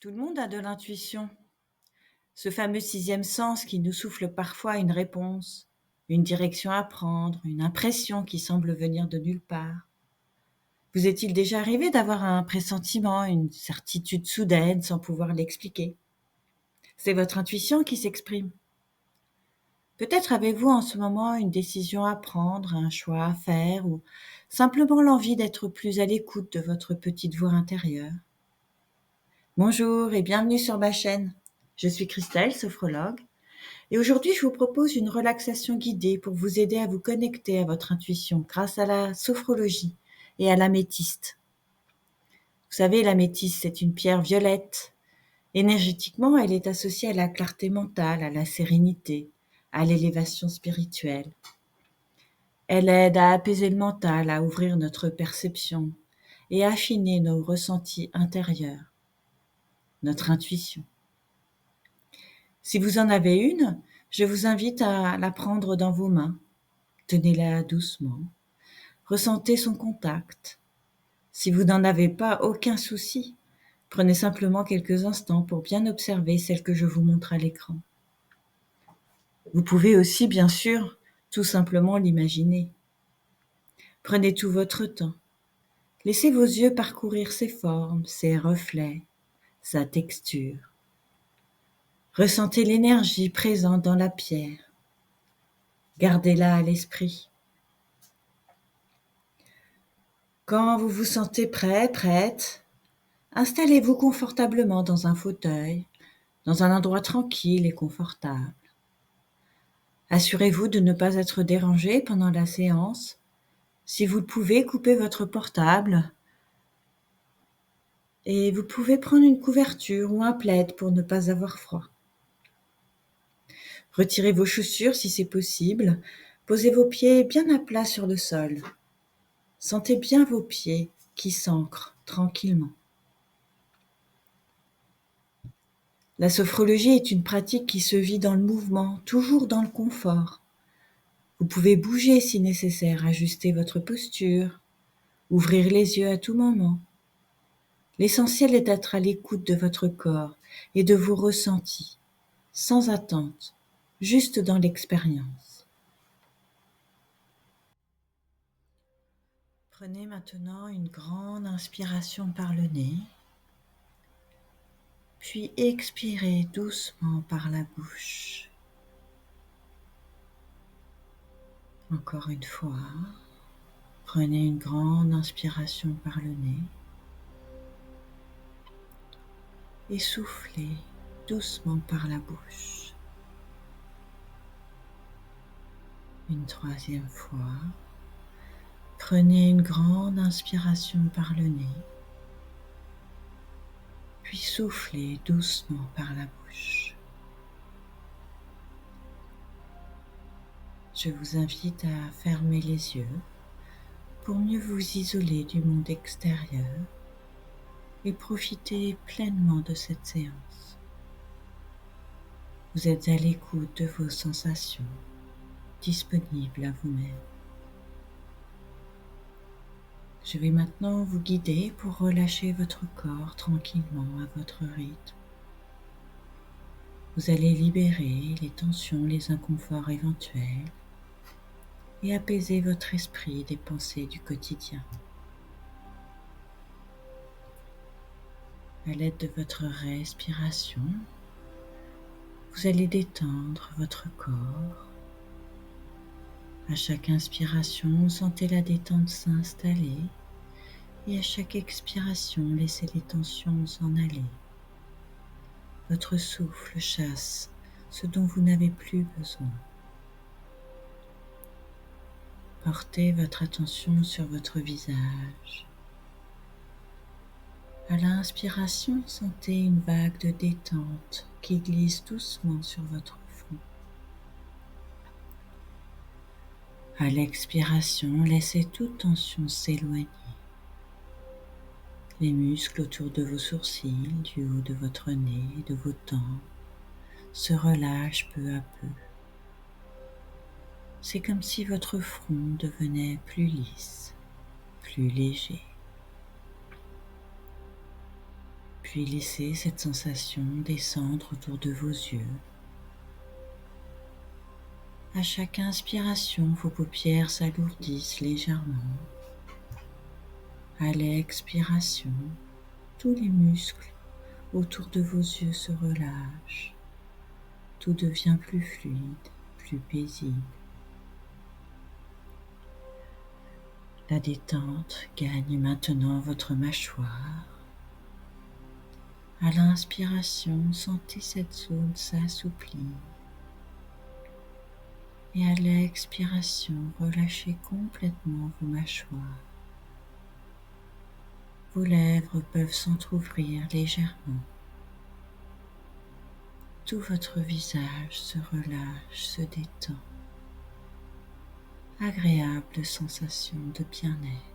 Tout le monde a de l'intuition, ce fameux sixième sens qui nous souffle parfois une réponse, une direction à prendre, une impression qui semble venir de nulle part. Vous est-il déjà arrivé d'avoir un pressentiment, une certitude soudaine sans pouvoir l'expliquer? C'est votre intuition qui s'exprime. Peut-être avez-vous en ce moment une décision à prendre, un choix à faire ou simplement l'envie d'être plus à l'écoute de votre petite voix intérieure. Bonjour et bienvenue sur ma chaîne. Je suis Christelle, sophrologue, et aujourd'hui je vous propose une relaxation guidée pour vous aider à vous connecter à votre intuition grâce à la sophrologie et à l'améthyste. Vous savez, l'améthyste, c'est une pierre violette. Énergétiquement, elle est associée à la clarté mentale, à la sérénité, à l'élévation spirituelle. Elle aide à apaiser le mental, à ouvrir notre perception et à affiner nos ressentis intérieurs, notre intuition. Si vous en avez une, je vous invite à la prendre dans vos mains. Tenez-la doucement. Ressentez son contact. Si vous n'en avez pas, aucun souci. Prenez simplement quelques instants pour bien observer celle que je vous montre à l'écran. Vous pouvez aussi, bien sûr, tout simplement l'imaginer. Prenez tout votre temps. Laissez vos yeux parcourir ses formes, ses reflets, sa texture. Ressentez l'énergie présente dans la pierre. Gardez-la à l'esprit. Quand vous vous sentez prêt, prête, installez-vous confortablement dans un fauteuil, dans un endroit tranquille et confortable. Assurez-vous de ne pas être dérangé pendant la séance. Si vous le pouvez, coupez votre portable et vous pouvez prendre une couverture ou un plaid pour ne pas avoir froid. Retirez vos chaussures si c'est possible. Posez vos pieds bien à plat sur le sol. Sentez bien vos pieds qui s'ancrent tranquillement. La sophrologie est une pratique qui se vit dans le mouvement, toujours dans le confort. Vous pouvez bouger si nécessaire, ajuster votre posture, ouvrir les yeux à tout moment. L'essentiel est d'être à l'écoute de votre corps et de vos ressentis, sans attente, juste dans l'expérience. Prenez maintenant une grande inspiration par le nez, puis expirez doucement par la bouche. Encore une fois, prenez une grande inspiration par le nez et soufflez doucement par la bouche. Une troisième fois, prenez une grande inspiration par le nez, puis soufflez doucement par la bouche. Je vous invite à fermer les yeux pour mieux vous isoler du monde extérieur et profiter pleinement de cette séance. Vous êtes à l'écoute de vos sensations, disponibles à vous-même. Je vais maintenant vous guider pour relâcher votre corps tranquillement à votre rythme. Vous allez libérer les tensions, les inconforts éventuels et apaiser votre esprit des pensées du quotidien. À l'aide de votre respiration, vous allez détendre votre corps. À chaque inspiration, sentez la détente s'installer et à chaque expiration, laissez les tensions s'en aller. Votre souffle chasse ce dont vous n'avez plus besoin. Portez votre attention sur votre visage. À l'inspiration, sentez une vague de détente qui glisse doucement sur votre front. À l'expiration, laissez toute tension s'éloigner. Les muscles autour de vos sourcils, du haut de votre nez, de vos tempes, se relâchent peu à peu. C'est comme si votre front devenait plus lisse, plus léger. Puis laissez cette sensation descendre autour de vos yeux. À chaque inspiration, vos paupières s'alourdissent légèrement. À l'expiration, tous les muscles autour de vos yeux se relâchent. Tout devient plus fluide, plus paisible. La détente gagne maintenant votre mâchoire. À l'inspiration, sentez cette zone s'assouplir. Et à l'expiration, relâchez complètement vos mâchoires. Vos lèvres peuvent s'entr'ouvrir légèrement. Tout votre visage se relâche, se détend. Agréable sensation de bien-être.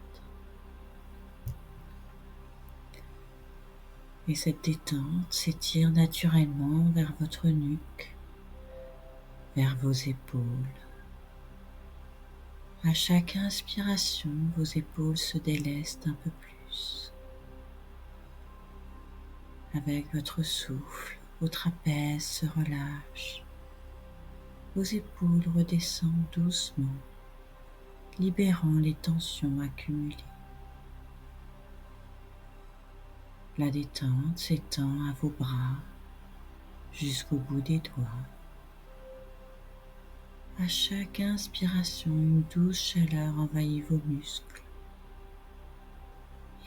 Et cette détente s'étire naturellement vers votre nuque, vers vos épaules. À chaque inspiration, vos épaules se délestent un peu plus. Avec votre souffle, vos trapèzes se relâchent. Vos épaules redescendent doucement, libérant les tensions accumulées. La détente s'étend à vos bras jusqu'au bout des doigts. À chaque inspiration, une douce chaleur envahit vos muscles.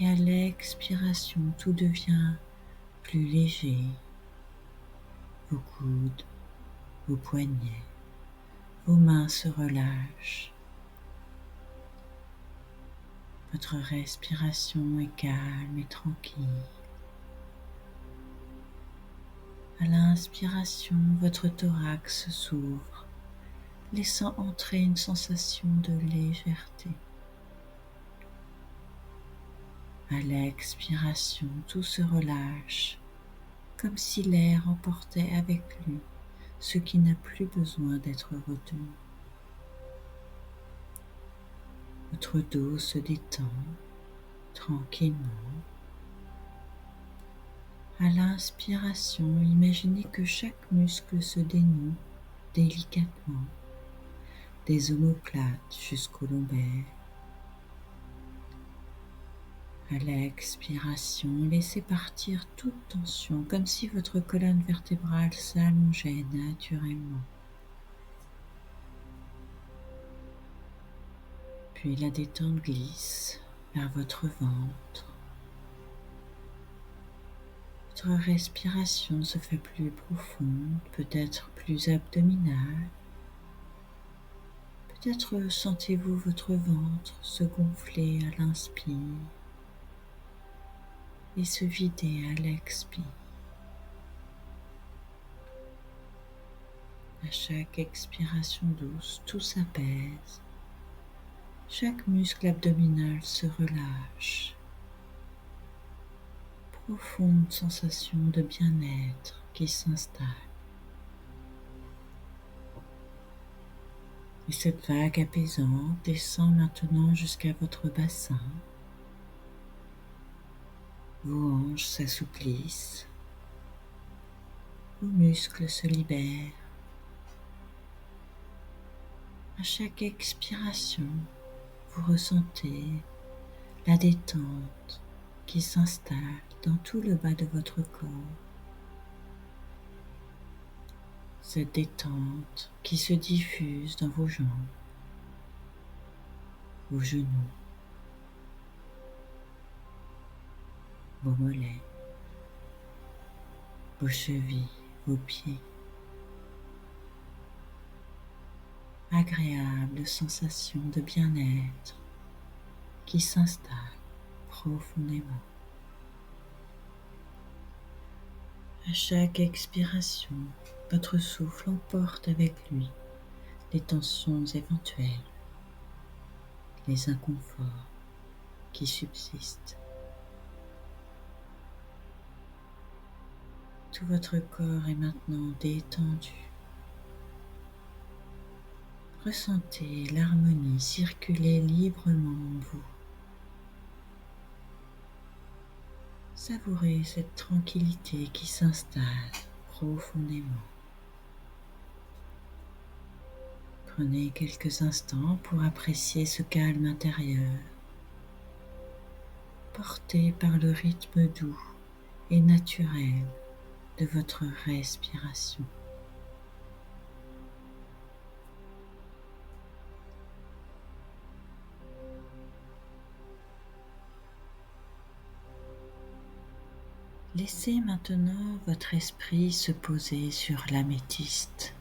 Et à l'expiration, tout devient plus léger. Vos coudes, vos poignets, vos mains se relâchent. Votre respiration est calme et tranquille. À l'inspiration, votre thorax s'ouvre, laissant entrer une sensation de légèreté. À l'expiration, tout se relâche, comme si l'air emportait avec lui ce qui n'a plus besoin d'être retenu. Votre dos se détend tranquillement. À l'inspiration, imaginez que chaque muscle se dénoue délicatement, des omoplates jusqu'au lombaire. À l'expiration, laissez partir toute tension, comme si votre colonne vertébrale s'allongeait naturellement. Puis la détente glisse vers votre ventre. Votre respiration se fait plus profonde, peut-être plus abdominale. Peut-être sentez-vous votre ventre se gonfler à l'inspire et se vider à l'expire. À chaque expiration douce, tout s'apaise. Chaque muscle abdominal se relâche. Profonde sensation de bien-être qui s'installe. Et cette vague apaisante descend maintenant jusqu'à votre bassin. Vos hanches s'assouplissent. Vos muscles se libèrent. À chaque expiration, vous ressentez la détente qui s'installe dans tout le bas de votre corps. Cette détente qui se diffuse dans vos jambes, vos genoux, vos mollets, vos chevilles, vos pieds. Agréable sensation de bien-être qui s'installe profondément. À chaque expiration, votre souffle emporte avec lui les tensions éventuelles, les inconforts qui subsistent. Tout votre corps est maintenant détendu. Ressentez l'harmonie circuler librement en vous. Savourez cette tranquillité qui s'installe profondément. Prenez quelques instants pour apprécier ce calme intérieur, porté par le rythme doux et naturel de votre respiration. Laissez maintenant votre esprit se poser sur l'améthyste.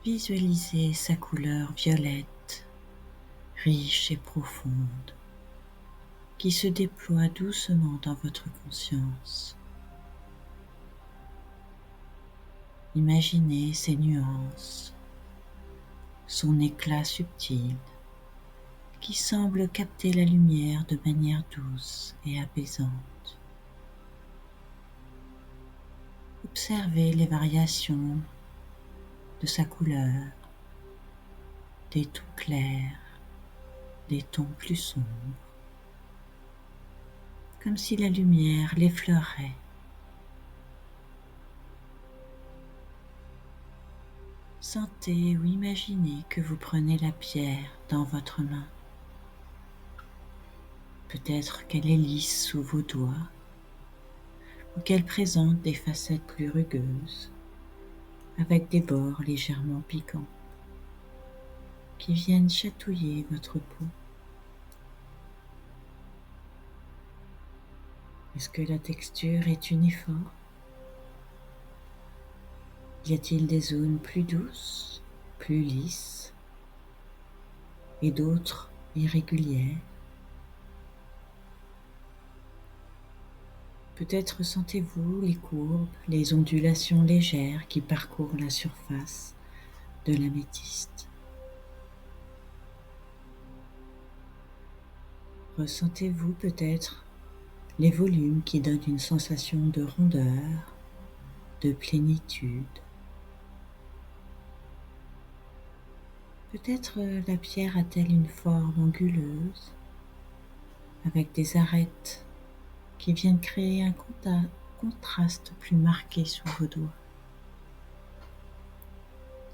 Visualisez sa couleur violette, riche et profonde, qui se déploie doucement dans votre conscience. Imaginez ses nuances, son éclat subtil, qui semble capter la lumière de manière douce et apaisante. Observez les variations de sa couleur, des tons clairs, des tons plus sombres, comme si la lumière l'effleurait. Sentez ou imaginez que vous prenez la pierre dans votre main. Peut-être qu'elle est lisse sous vos doigts ou qu'elle présente des facettes plus rugueuses avec des bords légèrement piquants qui viennent chatouiller votre peau. Est-ce que la texture est uniforme? Y a-t-il des zones plus douces, plus lisses et d'autres irrégulières? Peut-être sentez-vous les courbes, les ondulations légères qui parcourent la surface de l'améthyste. Ressentez-vous peut-être les volumes qui donnent une sensation de rondeur, de plénitude. Peut-être la pierre a-t-elle une forme anguleuse, avec des arêtes qui viennent créer un contraste plus marqué sous vos doigts.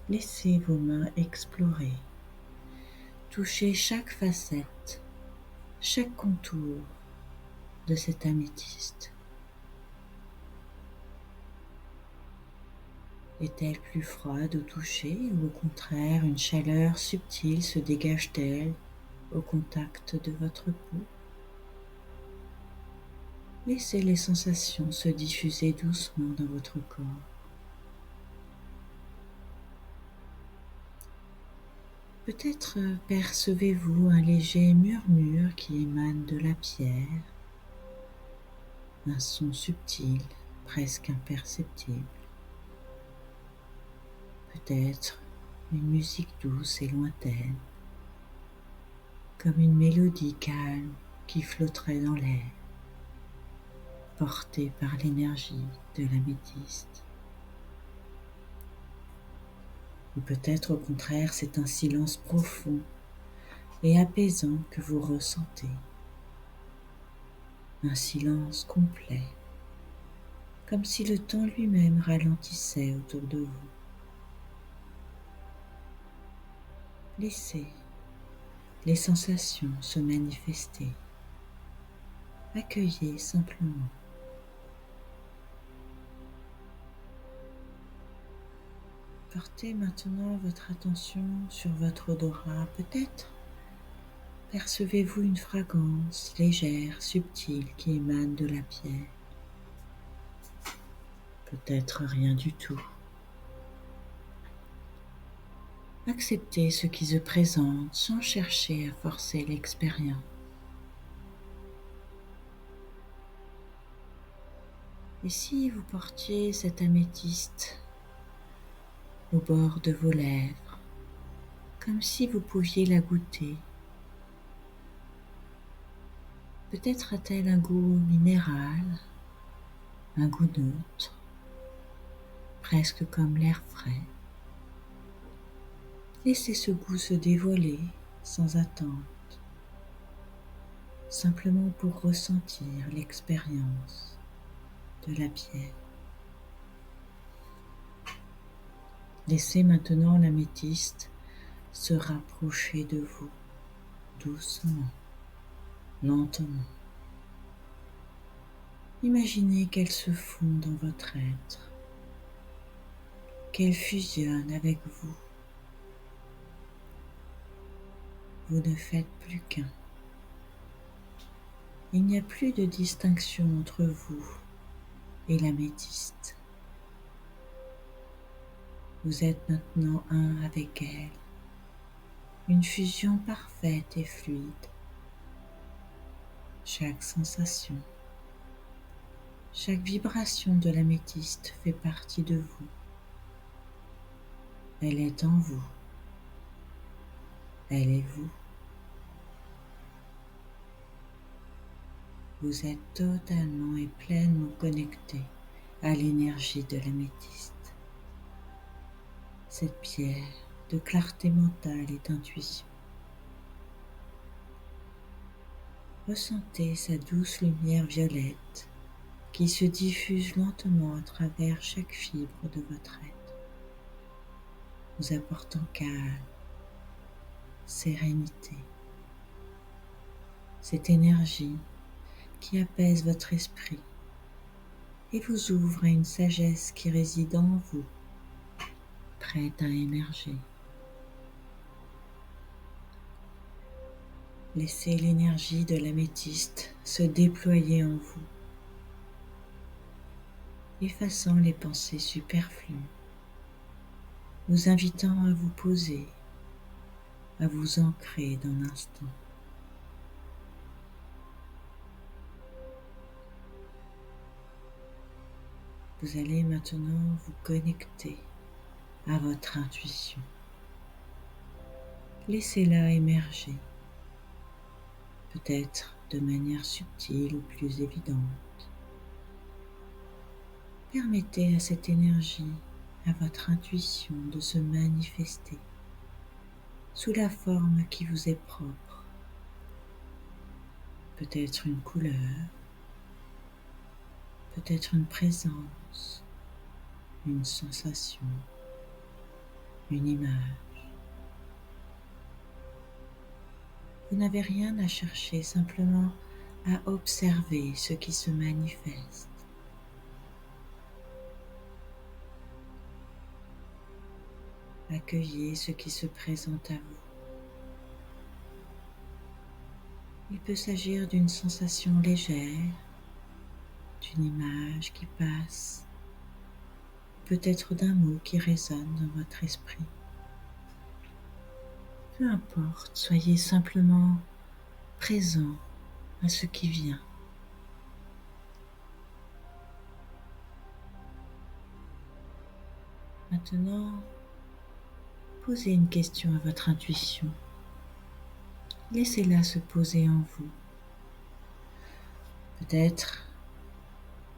Laissez vos mains explorer, toucher chaque facette, chaque contour de cette améthyste. Est-elle plus froide au toucher ou au contraire une chaleur subtile se dégage-t-elle au contact de votre peau? Laissez les sensations se diffuser doucement dans votre corps. Peut-être percevez-vous un léger murmure qui émane de la pierre, un son subtil, presque imperceptible. Peut-être une musique douce et lointaine, comme une mélodie calme qui flotterait dans l'air, portée par l'énergie de l'améthyste. Ou peut-être au contraire c'est un silence profond et apaisant que vous ressentez. Un silence complet, comme si le temps lui-même ralentissait autour de vous. Laissez les sensations se manifester. Accueillez simplement. Portez maintenant votre attention sur votre odorat. Peut-être percevez-vous une fragrance légère, subtile qui émane de la pierre. Peut-être rien du tout. Acceptez ce qui se présente sans chercher à forcer l'expérience. Et si vous portiez cette améthyste au bord de vos lèvres, comme si vous pouviez la goûter? Peut-être a-t-elle un goût minéral, un goût neutre, presque comme l'air frais. Laissez ce goût se dévoiler sans attente. simplement pour ressentir l'expérience de la pierre. Laissez maintenant l'améthyste se rapprocher de vous, doucement, lentement. Imaginez qu'elle se fond dans votre être, qu'elle fusionne avec vous. Vous ne faites plus qu'un. Il n'y a plus de distinction entre vous et l'améthyste. Vous êtes maintenant un avec elle, une fusion parfaite et fluide. Chaque sensation, chaque vibration de l'améthyste fait partie de vous. Elle est en vous. Elle est vous. Vous êtes totalement et pleinement connecté à l'énergie de l'améthyste. Cette pierre de clarté mentale et d'intuition. Ressentez sa douce lumière violette qui se diffuse lentement à travers chaque fibre de votre être, vous apportant calme, sérénité. Cette énergie qui apaise votre esprit et vous ouvre à une sagesse qui réside en vous, prête à émerger. Laissez l'énergie de l'améthyste se déployer en vous, effaçant les pensées superflues, vous invitant à vous poser, à vous ancrer dans l'instant. Vous allez maintenant vous connecter à votre intuition. Laissez-la émerger, peut-être de manière subtile ou plus évidente. Permettez à cette énergie, à votre intuition de se manifester sous la forme qui vous est propre. Peut-être une couleur, peut-être une présence, une sensation, une image. Vous n'avez rien à chercher, simplement à observer ce qui se manifeste. Accueillez ce qui se présente à vous. Il peut s'agir d'une sensation légère, d'une image qui passe, peut-être d'un mot qui résonne dans votre esprit. Peu importe, soyez simplement présent à ce qui vient. Maintenant, posez une question à votre intuition. Laissez-la se poser en vous. Peut-être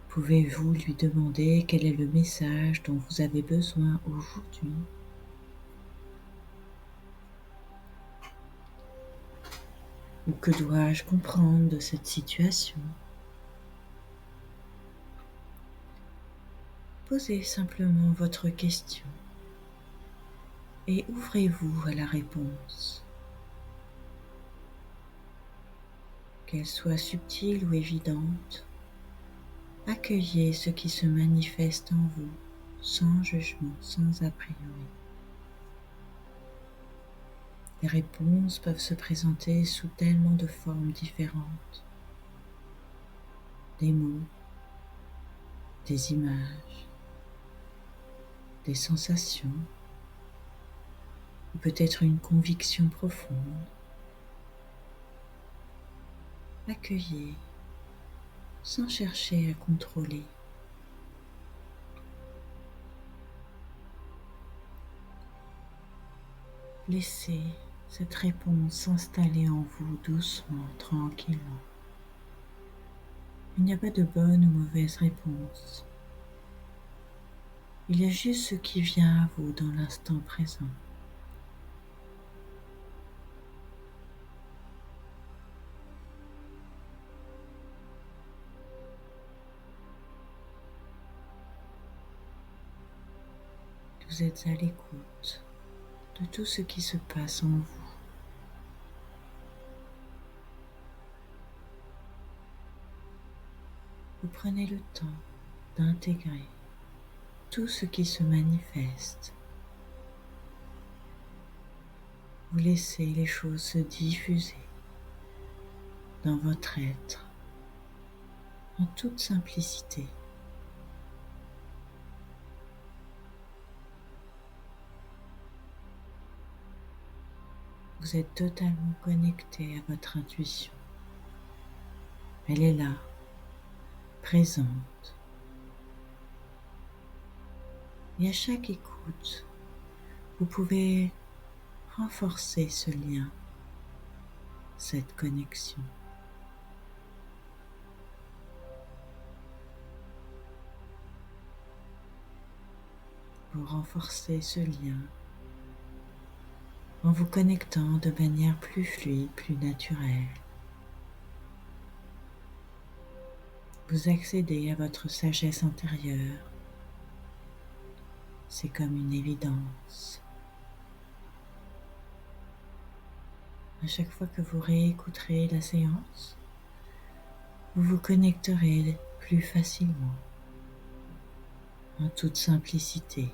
pouvez-vous lui demander quel est le message dont vous avez besoin aujourd'hui. Ou que dois-je comprendre de cette situation? Posez simplement votre question et ouvrez-vous à la réponse. Qu'elle soit subtile ou évidente, accueillez ce qui se manifeste en vous, sans jugement, sans a priori. Les réponses peuvent se présenter sous tellement de formes différentes. Des mots, des images, des sensations, ou peut-être une conviction profonde. Accueillez sans chercher à contrôler. Laissez cette réponse s'installer en vous doucement, tranquillement. Il n'y a pas de bonne ou mauvaise réponse. Il y a juste ce qui vient à vous dans l'instant présent. vous êtes à l'écoute de tout ce qui se passe en vous. Vous prenez le temps d'intégrer tout ce qui se manifeste. Vous laissez les choses se diffuser dans votre être en toute simplicité. Vous êtes totalement connecté à votre intuition. Elle est là, présente. Et à chaque écoute, vous pouvez renforcer ce lien, cette connexion. Vous renforcez ce lien en vous connectant de manière plus fluide, plus naturelle. Vous accédez à votre sagesse intérieure. C'est comme une évidence. À chaque fois que vous réécouterez la séance, vous vous connecterez plus facilement, en toute simplicité.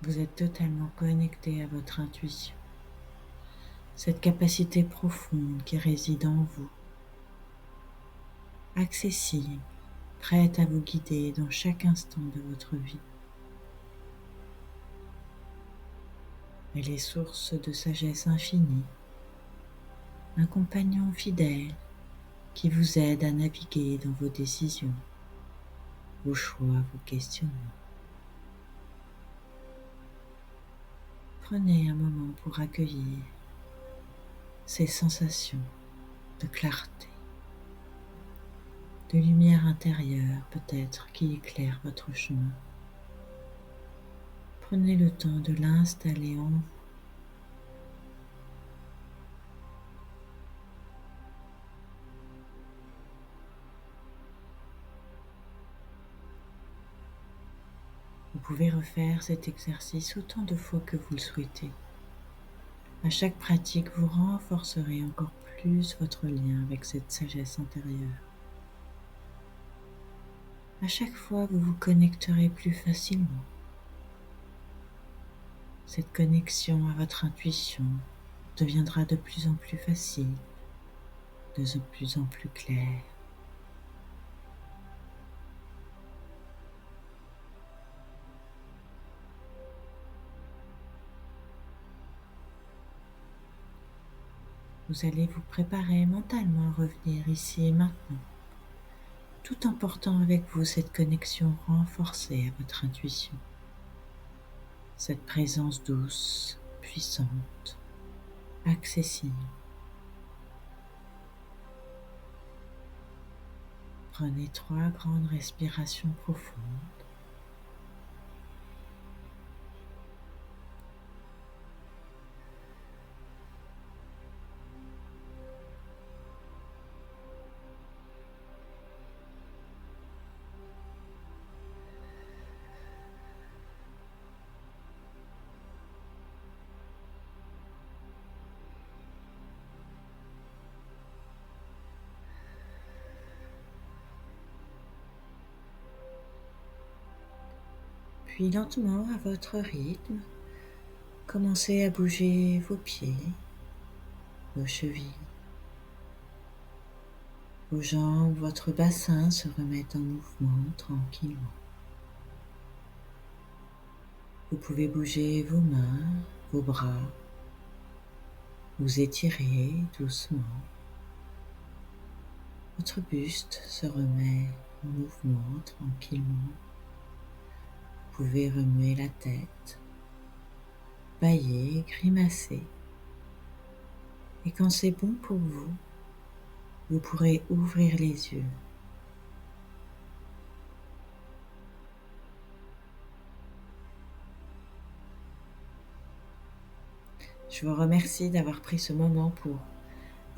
Vous êtes totalement connecté à votre intuition, cette capacité profonde qui réside en vous, accessible, prête à vous guider dans chaque instant de votre vie. Elle est source de sagesse infinie, un compagnon fidèle qui vous aide à naviguer dans vos décisions, vos choix, vos questionnements. Prenez un moment pour accueillir ces sensations de clarté, de lumière intérieure peut-être qui éclaire votre chemin. Prenez le temps de l'installer en vous. Vous pouvez refaire cet exercice autant de fois que vous le souhaitez. À chaque pratique, vous renforcerez encore plus votre lien avec cette sagesse intérieure. À chaque fois, vous vous connecterez plus facilement. Cette connexion à votre intuition deviendra de plus en plus facile, de plus en plus claire. Vous allez vous préparer mentalement à revenir ici et maintenant, tout en portant avec vous cette connexion renforcée à votre intuition, cette présence douce, puissante, accessible. Prenez 3 grandes respirations profondes. Puis lentement, à votre rythme, commencez à bouger vos pieds, vos chevilles, vos jambes, votre bassin se remettent en mouvement tranquillement. Vous pouvez bouger vos mains, vos bras, vous étirer doucement. Votre buste se remet en mouvement tranquillement. Vous pouvez remuer la tête, bâiller, grimacer. Et quand c'est bon pour vous, vous pourrez ouvrir les yeux. Je vous remercie d'avoir pris ce moment pour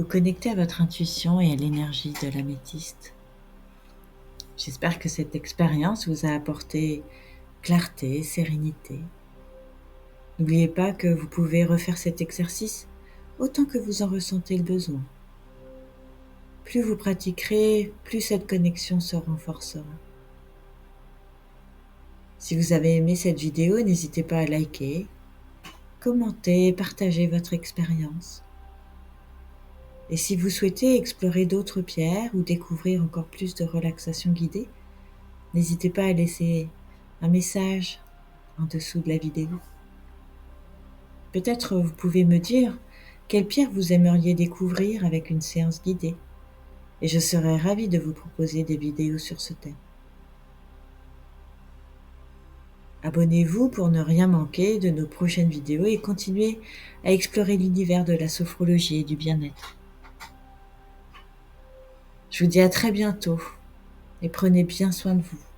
vous connectez à votre intuition et à l'énergie de l'améthyste. J'espère que cette expérience vous a apporté clarté, sérénité. N'oubliez pas que vous pouvez refaire cet exercice autant que vous en ressentez le besoin. Plus vous pratiquerez, plus cette connexion se renforcera. Si vous avez aimé cette vidéo, n'hésitez pas à liker, commenter, partager votre expérience. Et si vous souhaitez explorer d'autres pierres ou découvrir encore plus de relaxation guidée, n'hésitez pas à laisser un message en dessous de la vidéo. Peut-être vous pouvez me dire quelle pierre vous aimeriez découvrir avec une séance guidée, et je serai ravie de vous proposer des vidéos sur ce thème. Abonnez-vous pour ne rien manquer de nos prochaines vidéos et continuez à explorer l'univers de la sophrologie et du bien-être. Je vous dis à très bientôt et prenez bien soin de vous.